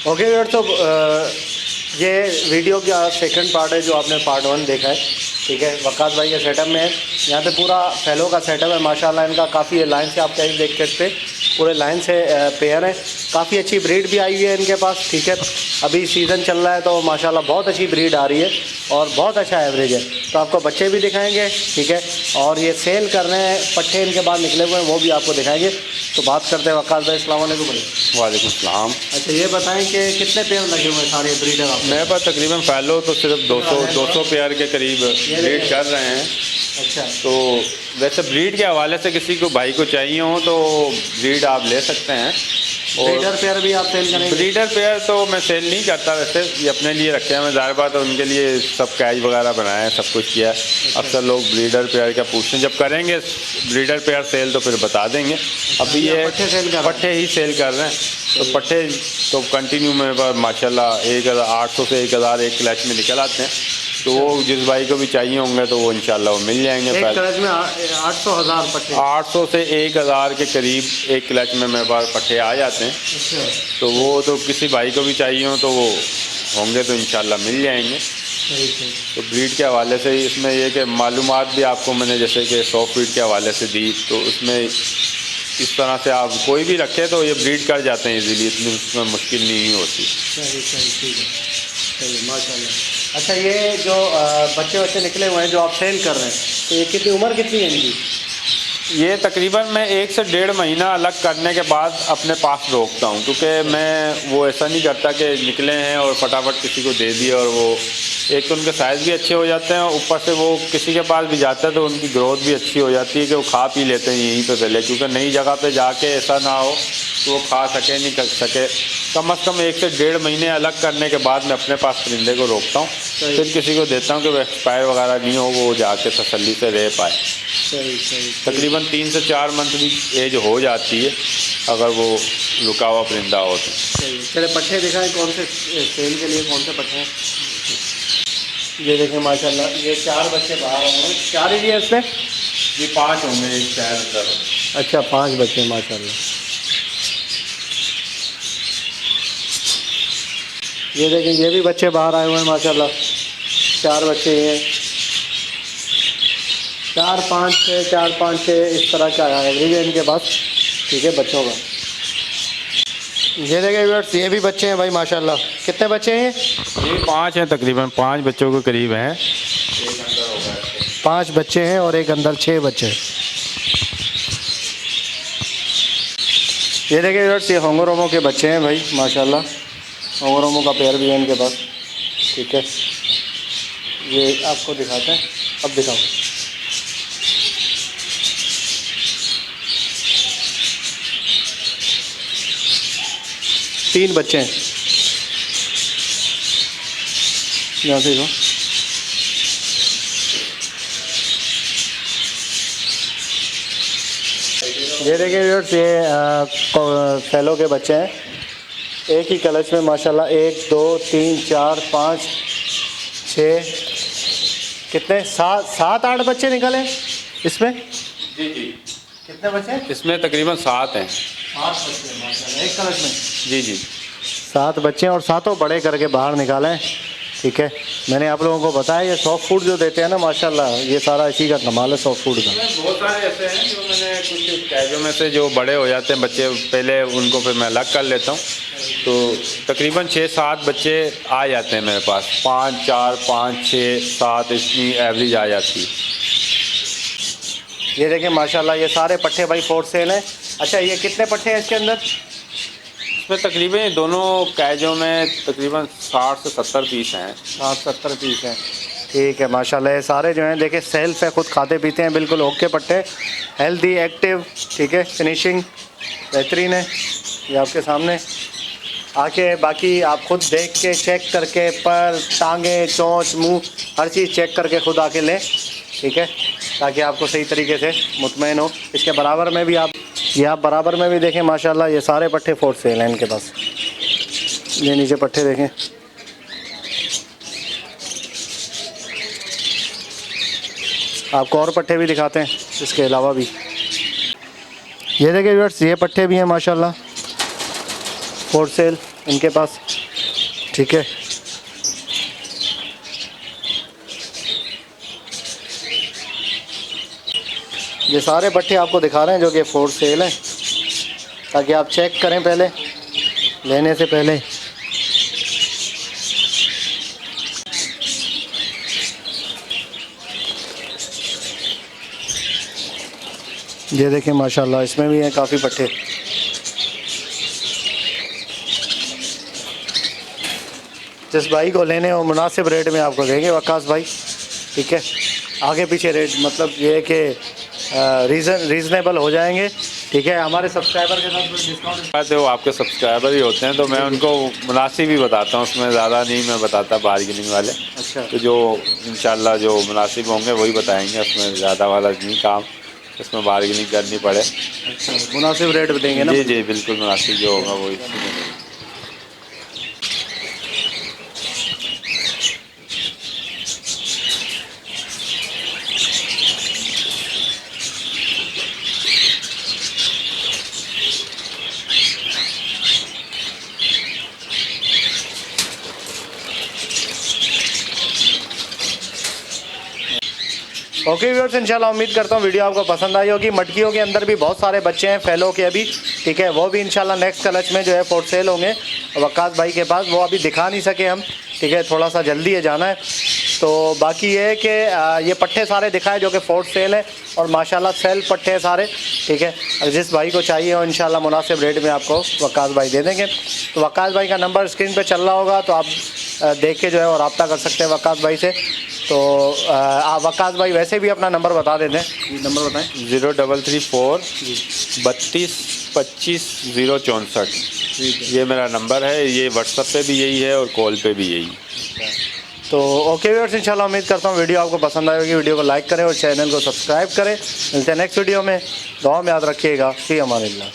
Okay यार, तो ये वीडियो का सेकंड पार्ट है जो आपने पार्ट 1 देखा है, ठीक है। वकास भाई के सेटअप में है, यहाँ पे पूरा फैलो का सेटअप है माशाल्लाह। इनका काफ़ी लाइन से आप कहीं देख सकते, पूरे लाइन से पेयर हैं। काफ़ी अच्छी ब्रीड भी आई हुई है इनके पास, ठीक है। अभी सीज़न चल रहा है तो माशाल्लाह बहुत अच्छी ब्रीड आ रही है और बहुत अच्छा एवरेज है। तो आपको बच्चे भी दिखाएंगे, ठीक है। और ये सेल कर रहे हैं, पट्टे इनके बाद निकले हुए हैं वो भी आपको दिखाएंगे। तो बात करते हैं वकास भाई, अस्सलाम वालेकुम भाई। वालेकुम सलाम। अच्छा, ये बताएं कि कितने पेयर लगे हुए हैं सारे ब्रीडर आप? मेरे पास तकरीबन फैलो तो सिर्फ 200 पेयर के करीब ब्रीड कर रहे हैं। अच्छा, तो वैसे ब्रीड के हवाले से किसी को भाई को चाहिए हो तो ब्रीड आप ले सकते हैं। ब्रीडर पेयर भी आप सेल करेंगे? ब्रीडर पेयर तो मैं सेल नहीं करता, वैसे ये अपने लिए रखे हैं। मैं ज़ाहिर बात है उनके लिए सब कैच वगैरह बनाए हैं, सब कुछ किया है। अक्सर लोग ब्रीडर पेयर का पूछते हैं, जब करेंगे ब्रीडर पेयर सेल तो फिर बता देंगे। अभी ये पट्टे ही सेल कर रहे हैं, तो पट्टे तो कंटिन्यू मेरे पास माशाल्लाह 1800 से 1000 एक क्लच में निकल आते हैं। तो वो जिस भाई को भी चाहिए होंगे तो वो इंशाल्लाह वो मिल जाएंगे। एक क्लच में 800,000 पट्टे, 800 से 1000 के करीब एक क्लच में मेरे पास पट्टे आ जाते हैं। अच्छा। तो वो तो किसी भाई को भी चाहिए हो तो वो होंगे तो इंशाल्लाह मिल जाएंगे। सही सही। तो ब्रीड के हवाले से इसमें ये कि मालूमात भी आपको मैंने जैसे कि 100 फीट के हवाले से दी, तो उसमें इस तरह से आप कोई भी रखे तो ये ब्रीड कर जाते हैं इजीली, इतनी उसमें मुश्किल नहीं होती। सही सही, ठीक है, सही माशाल्लाह। अच्छा, ये जो बच्चे निकले हुए हैं जो आप सेल कर रहे हैं, तो ये कितनी उम्र कितनी है इनकी? ये तकरीबन मैं 1 से 1.5 महीना अलग करने के बाद अपने पास रोकता हूँ, क्योंकि मैं वो ऐसा नहीं करता कि निकले हैं और फटाफट किसी को दे दिया। और वो एक तो उनके साइज़ भी अच्छे हो जाते हैं, ऊपर से वो किसी के पास भी जाता है तो उनकी ग्रोथ भी अच्छी हो जाती है कि वो खा पी लेते हैं यहीं पे पहले, क्योंकि नई जगह पे जाके ऐसा ना हो तो वो खा सके नहीं कर सके। कम से कम 1 से 1.5 महीने अलग करने के बाद मैं अपने पास परिंदे को रोकता हूँ, फिर किसी को देता हूँ कि वो एक्सपायर वगैरह नहीं हो, वो जाके तसल्ली से रह पाए। सही सही। तकरीबन 3 से 4 मंथ की एज हो जाती है अगर वो रुका हुआ परिंदा हो तो। सही। चले पट्टे दिखाएं, कौन से सेल के लिए कौन से पट्टे हैं? ये देखें माशाल्लाह, ये 4 बच्चे बाहर होंगे। 4 ही है इसमें? ये 5 होंगे एक शहर अंदर। अच्छा, 5 बच्चे माशाल्लाह। ये देखें, ये भी बच्चे बाहर आए हुए हैं माशाल्लाह। 4 बच्चे हैं, 4 5 6 4 5 6 इस तरह का एवरेज है इनके पास, ठीक है, बच्चों का। ये देखें व्यूअर्स, ये भी बच्चे हैं भाई माशाल्लाह। कितने बच्चे हैं ये 5 हैं, तकरीबन 5 बच्चों के करीब हैं। 5 बच्चे हैं और एक अंदर 6 बच्चे हैं। ये देखें व्यूअर्स, ये होंगोरोमो के बच्चे हैं भाई माशाल्लाह। होंगोरोमो का पेयर भी है इनके पास, ठीक है। ये आपको दिखाते हैं, अब दिखाओ। तीन बच्चे हैं, यहाँ से देखो। ये देखिए व्यूअर्स, ये फैलो के बच्चे हैं। एक ही क्लच में माशाल्लाह 1 2 3 4 5 6 कितने 7 8 बच्चे निकले इसमें। जी जी। कितने बच्चे? इसमें तकरीबन 7 हैं। 8 बच्चे माशाल्लाह एक क्लच में। जी जी। 7 बच्चे और सातों बड़े करके बाहर निकाले, ठीक है। मैंने आप लोगों को बताया ये सॉफ्ट फूड जो देते हैं ना माशाल्लाह, ये सारा इसी का कमाल है सॉफ्ट फूड का। बहुत सारे ऐसे हैं जो मैंने कुछ कैजों में से जो बड़े हो जाते हैं बच्चे, पहले उनको फिर मैं अलग कर लेता हूँ। तो तकरीबन 6-7 बच्चे आ जाते हैं मेरे पास, 5 4 5 6 7 इतनी एवरेज आ जाती है। ये देखिए माशाल्लाह, ये सारे पट्टे भाई फोर सेल हैं। अच्छा, ये कितने पट्टे हैं इसके अंदर? इसमें तकरीबन दोनों कैजों में तकरीबन 60 से 70 पीस हैं। 60-70 पीस हैं, ठीक है माशाल्लाह। ये सारे जो हैं देखिए सेल्फ है, खुद खाते पीते हैं, बिल्कुल ओके पट्टे, हेल्दी एक्टिव, ठीक है। फिनिशिंग बेहतरीन है, ये आपके सामने आके। बाकी आप खुद देख के चेक करके पर टांगे चोंच मुंह हर चीज़ चेक करके खुद आके लें, ठीक है, ताकि आपको सही तरीके से मुतमईन हो। इसके बराबर में भी आप बराबर में भी देखें माशाल्लाह, ये सारे पट्टे फोर सेल हैं इनके पास। ये नीचे पट्टे देखें, आपको और पट्टे भी दिखाते हैं इसके अलावा भी। ये देखिए व्यूअर्स, ये पट्टे भी हैं माशाल्लाह फोर सेल। इनके पास, ठीक है। ये सारे पट्टे आपको दिखा रहे हैं जो कि फॉर सेल हैं, ताकि आप चेक करें पहले लेने से पहले। ये देखें माशाल्लाह, इसमें भी हैं काफ़ी पट्टे। जिस भाई को लेने हो मुनासिब रेट में आपको देंगे वक्कास भाई, ठीक है। आगे पीछे रेट मतलब ये है कि रीज़नेबल हो जाएंगे, ठीक है। हमारे सब्सक्राइबर के साथ डिस्काउंट, वो आपके सब्सक्राइबर ही होते हैं, तो मैं उनको मुनासिब ही बताता हूँ, उसमें ज़्यादा नहीं मैं बताता बार्गेनिंग वाले। अच्छा, तो जो इंशाल्लाह जो मुनासिब होंगे वही बताएंगे, उसमें ज़्यादा वाला नहीं काम, उसमें बार्गेनिंग करनी पड़े। अच्छा, मुनासिब रेट देंगे ना? जी जी बिल्कुल, मुनासिब जो होगा वो इसी में। ओके व्यूअर्स, इंशाल्लाह उम्मीद करता हूँ वीडियो आपको पसंद आई होगी। मटकियों के अंदर भी बहुत सारे बच्चे हैं फैलो के अभी, ठीक है। वो भी इंशाल्लाह नेक्स्ट क्लच में जो है फॉर सेल होंगे वक्कास भाई के पास। वो अभी दिखा नहीं सके हम, ठीक है, थोड़ा सा जल्दी है जाना है। तो बाकी ये है कि ये पट्टे सारे दिखाए जो कि फॉर सेल है और माशाल्लाह सेल पट्टे हैं सारे, ठीक है। अगर जिस भाई को चाहिए हो इंशाल्लाह मुनासिब रेट में आपको वक्कास भाई दे देंगे। तो वक्कास भाई का नंबर स्क्रीन पर चल रहा होगा, तो आप देख के जो है और रब्ता कर सकते हैं वक्कास भाई से। तो आप वक्कास भाई वैसे भी अपना नंबर बता देते हैं, नंबर बताएं। 0334 32 25 064, ये मेरा नंबर है। ये व्हाट्सएप पे भी यही है और कॉल पे भी यही। तो ओके व्यूअर्स, इंशाल्लाह उम्मीद करता हूँ वीडियो आपको पसंद आएगी। वीडियो को लाइक करें और चैनल को सब्सक्राइब करें। मिलते हैं नेक्स्ट वीडियो में। दुआ में याद रखिएगा। फी अमानिल्लाह।